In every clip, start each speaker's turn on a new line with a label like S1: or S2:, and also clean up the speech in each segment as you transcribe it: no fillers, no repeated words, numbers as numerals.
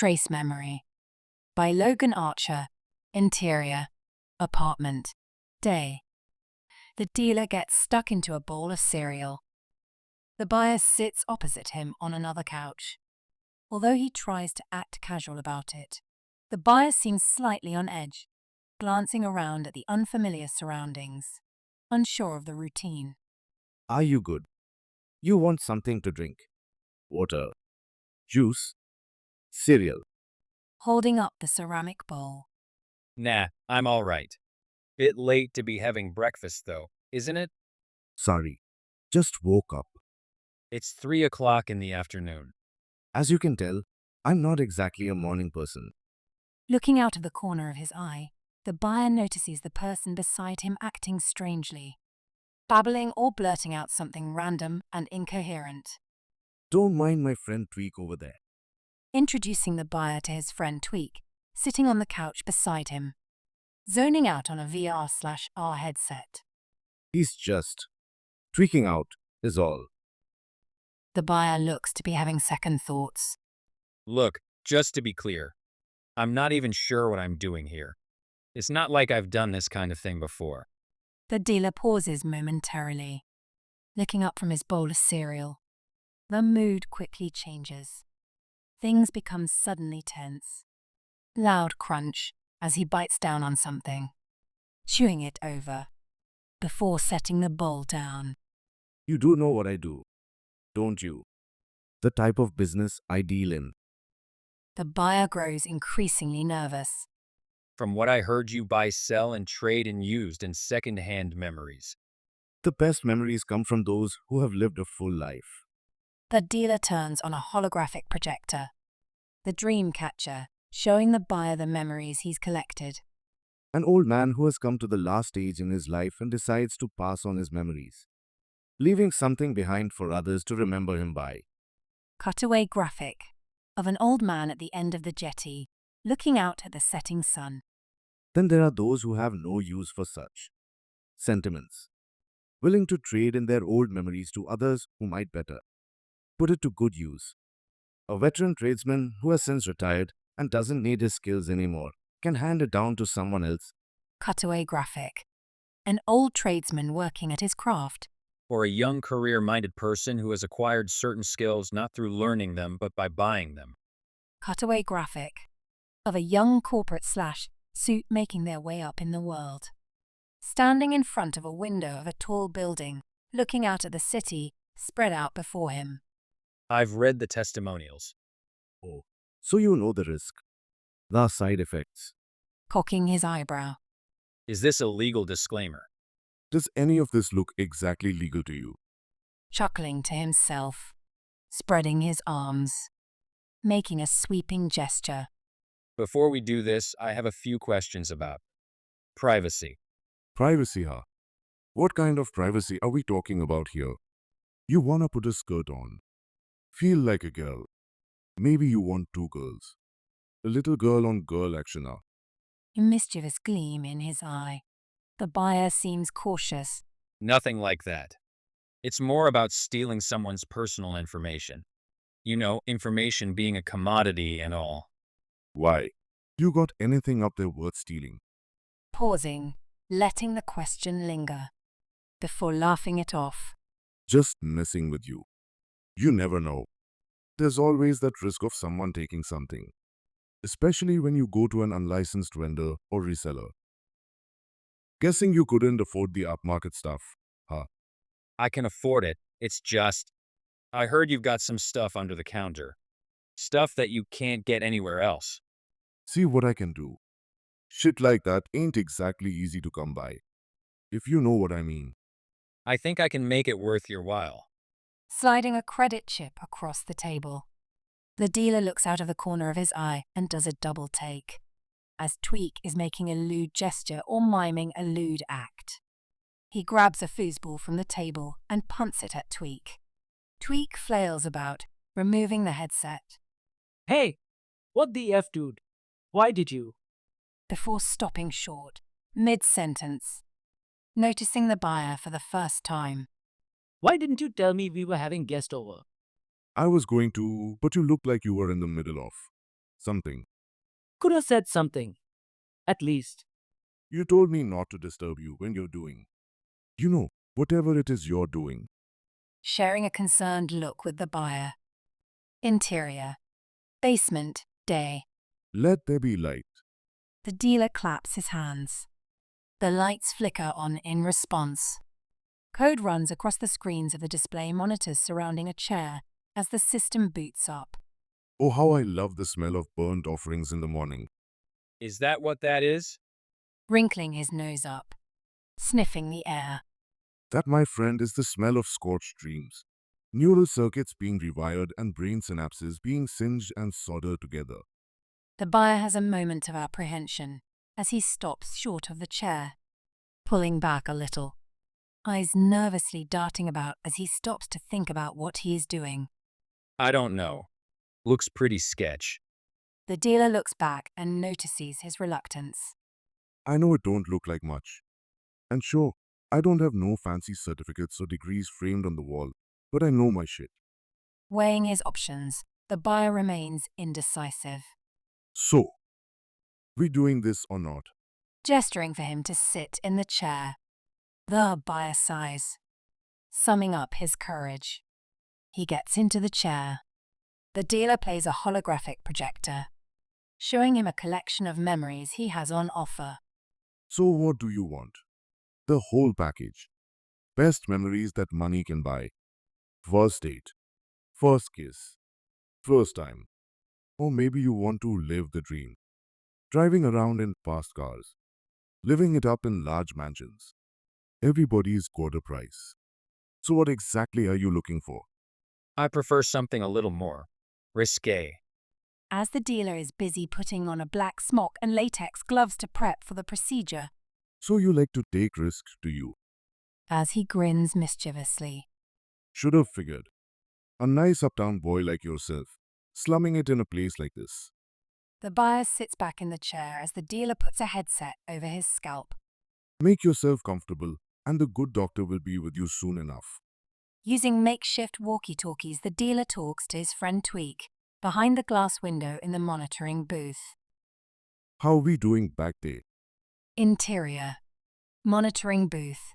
S1: Trace Memory by Logan Archer. Interior, apartment, day. The dealer gets stuck into a bowl of cereal. The buyer sits opposite him on another couch. Although he tries to act casual about it, the buyer seems slightly on edge, glancing around at the unfamiliar surroundings, unsure of the routine.
S2: Are you good? You want something to drink? Water, juice, cereal.
S1: Holding up the ceramic bowl.
S3: Nah, I'm all right. Bit late to be having breakfast, though, isn't it?
S2: Sorry, just woke up.
S3: It's 3 o'clock in the afternoon.
S2: As you can tell, I'm not exactly a morning person.
S1: Looking out of the corner of his eye, the buyer notices the person beside him acting strangely, babbling or blurting out something random and incoherent.
S2: Don't mind my friend Tweak over there.
S1: Introducing the buyer to his friend Tweak, sitting on the couch beside him, zoning out on a VR/R headset.
S2: He's just tweaking out, is all.
S1: The buyer looks to be having second thoughts.
S3: Look, just to be clear, I'm not even sure what I'm doing here. It's not like I've done this kind of thing before.
S1: The dealer pauses momentarily, looking up from his bowl of cereal. The mood quickly changes. Things become suddenly tense. Loud crunch as he bites down on something, chewing it over, before setting the bowl down.
S2: You do know what I do, don't you? The type of business I deal in.
S1: The buyer grows increasingly nervous.
S3: From what I heard, you buy, sell, and trade in used and second-hand memories.
S2: The best memories come from those who have lived a full life.
S1: The dealer turns on a holographic projector, the dream catcher, showing the buyer the memories he's collected.
S2: An old man who has come to the last stage in his life and decides to pass on his memories, leaving something behind for others to remember him by.
S1: Cutaway graphic of an old man at the end of the jetty, looking out at the setting sun.
S2: Then there are those who have no use for such sentiments, willing to trade in their old memories to others who might better put it to good use. A veteran tradesman who has since retired and doesn't need his skills anymore can hand it down to someone else.
S1: Cutaway graphic. An old tradesman working at his craft.
S3: Or a young career-minded person who has acquired certain skills not through learning them but by buying them.
S1: Cutaway graphic. Of a young corporate/suit making their way up in the world. Standing in front of a window of a tall building, looking out at the city spread out before him.
S3: I've read the testimonials.
S2: Oh, so you know the risk, the side effects.
S1: Cocking his eyebrow.
S3: Is this a legal disclaimer?
S4: Does any of this look exactly legal to you?
S1: Chuckling to himself, spreading his arms, making a sweeping gesture.
S3: Before we do this, I have a few questions about privacy.
S4: Privacy, huh? What kind of privacy are we talking about here? You wanna put a skirt on. Feel like a girl. Maybe you want two girls. A little girl on girl action, huh?
S1: A mischievous gleam in his eye. The buyer seems cautious.
S3: Nothing like that. It's more about stealing someone's personal information. You know, information being a commodity and all.
S4: Why? You got anything up there worth stealing?
S1: Pausing, letting the question linger, before laughing it off.
S4: Just messing with you. You never know. There's always that risk of someone taking something, especially when you go to an unlicensed vendor or reseller. Guessing you couldn't afford the upmarket stuff, huh?
S3: I can afford it. It's just, I heard you've got some stuff under the counter. Stuff that you can't get anywhere else.
S4: See what I can do. Shit like that ain't exactly easy to come by, if you know what I mean.
S3: I think I can make it worth your while.
S1: Sliding a credit chip across the table. The dealer looks out of the corner of his eye and does a double take, as Tweak is making a lewd gesture or miming a lewd act. He grabs a foosball from the table and punts it at Tweak. Tweak flails about, removing the headset.
S5: Hey, what the F, dude? Why did you?
S1: Before stopping short, mid-sentence, noticing the buyer for the first time.
S5: Why didn't you tell me we were having guest over?
S4: I was going to, but you looked like you were in the middle of Something.
S5: Could have said something. At least.
S4: You told me not to disturb you when you're doing. You know, whatever it is you're doing.
S1: Sharing a concerned look with the buyer. Interior. Basement, day.
S4: Let there be light.
S1: The dealer claps his hands. The lights flicker on in response. Code runs across the screens of the display monitors surrounding a chair as the system boots up.
S4: Oh, how I love the smell of burnt offerings in the morning.
S3: Is that what that is?
S1: Wrinkling his nose up. Sniffing the air.
S4: That, my friend, is the smell of scorched dreams. Neural circuits being rewired and brain synapses being singed and soldered together.
S1: The buyer has a moment of apprehension as he stops short of the chair, pulling back a little, eyes nervously darting about as he stops to think about what he is doing.
S3: I don't know. Looks pretty sketch.
S1: The dealer looks back and notices his reluctance.
S4: I know it don't look like much. And sure, I don't have no fancy certificates or degrees framed on the wall, but I know my shit.
S1: Weighing his options, the buyer remains indecisive,
S4: So, we doing this or not?
S1: gesturing for him to sit in the chair. The buyer sighs, summing up his courage. He gets into the chair. The dealer plays a holographic projector, showing him a collection of memories he has on offer.
S4: So what do you want? The whole package. Best memories that money can buy. First date. First kiss. First time. Or maybe you want to live the dream. Driving around in fast cars. Living it up in large mansions. Everybody's got a price. So what exactly are you looking for?
S3: I prefer something a little more risque.
S1: As the dealer is busy putting on a black smock and latex gloves to prep for the procedure,
S4: So you like to take risks, do you?
S1: as he grins mischievously.
S4: Should have figured. A nice uptown boy like yourself, slumming it in a place like this.
S1: The buyer sits back in the chair as the dealer puts a headset over his scalp.
S4: Make yourself comfortable, and the good doctor will be with you soon enough.
S1: Using makeshift walkie-talkies, the dealer talks to his friend Tweak behind the glass window in the monitoring booth.
S4: How we doing back there?
S1: Interior. Monitoring booth.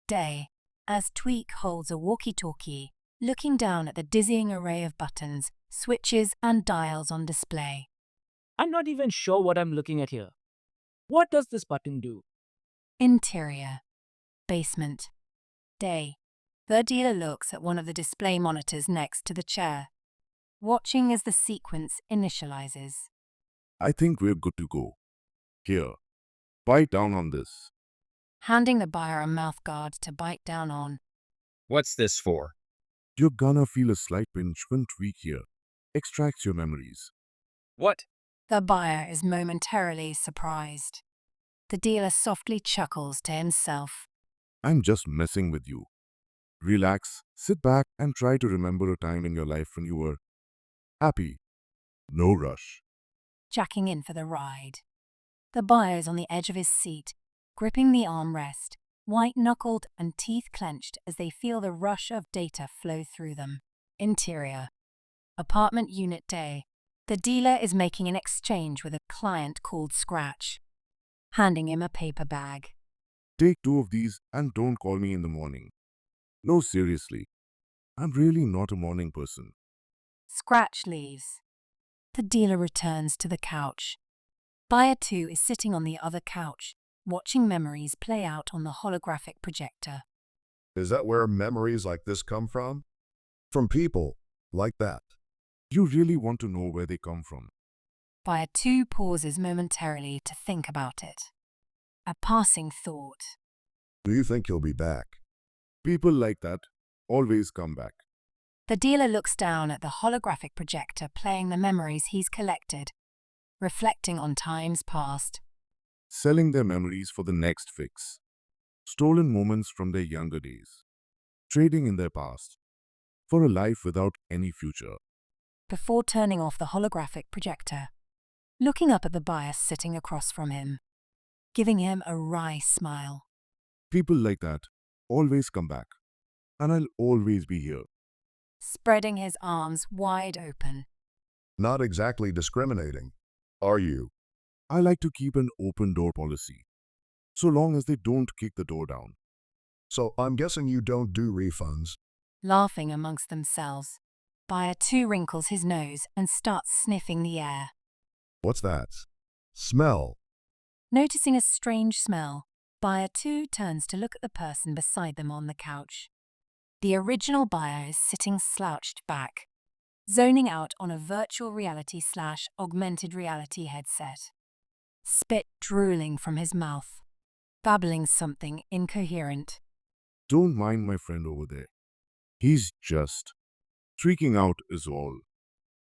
S1: Day. As Tweak holds a walkie-talkie, looking down at the dizzying array of buttons, switches, and dials on display.
S5: I'm not even sure what I'm looking at here. What does this button do?
S1: Interior. Basement. Day. The dealer looks at one of the display monitors next to the chair, watching as the sequence initializes.
S4: I think we're good to go. Here, bite down on this.
S1: Handing the buyer a mouthguard to bite down on.
S3: What's this for?
S4: You're gonna feel a slight pinch when Tweak here extracts your memories.
S3: What?
S1: The buyer is momentarily surprised. The dealer softly chuckles to himself.
S4: I'm just messing with you. Relax, sit back, and try to remember a time in your life when you were happy. No rush.
S1: Jacking in for the ride. The buyer is on the edge of his seat, gripping the armrest, white-knuckled and teeth clenched as they feel the rush of data flow through them. Interior. Apartment unit day. The dealer is making an exchange with a client called Scratch, handing him a paper bag.
S4: Take 2 of these and don't call me in the morning. No, seriously. I'm really not a morning person.
S1: Scratch leaves. The dealer returns to the couch. Buyer 2 is sitting on the other couch, watching memories play out on the holographic projector.
S6: Is that where memories like this come from? From people like that.
S4: You really want to know where they come from.
S1: Buyer 2 pauses momentarily to think about it. A passing thought.
S6: Do you think he'll be back?
S4: People like that always come back.
S1: The dealer looks down at the holographic projector playing the memories he's collected, reflecting on times past.
S4: Selling their memories for the next fix. Stolen moments from their younger days. Trading in their past. For a life without any future.
S1: Before turning off the holographic projector, looking up at the buyer sitting across from him, giving him a wry smile.
S4: People like that always come back. And I'll always be here.
S1: Spreading his arms wide open.
S6: Not exactly discriminating, are you?
S2: I like to keep an open door policy, so long as they don't kick the door down.
S6: So I'm guessing you don't do refunds.
S1: Laughing amongst themselves, Buyer 2 wrinkles his nose and starts sniffing the air.
S6: What's that? Smell.
S1: Noticing a strange smell, Buyer 2 turns to look at the person beside them on the couch. The original buyer is sitting slouched back, zoning out on a virtual reality/augmented reality headset. Spit drooling from his mouth, babbling something incoherent.
S2: Don't mind my friend over there. He's just freaking out is all.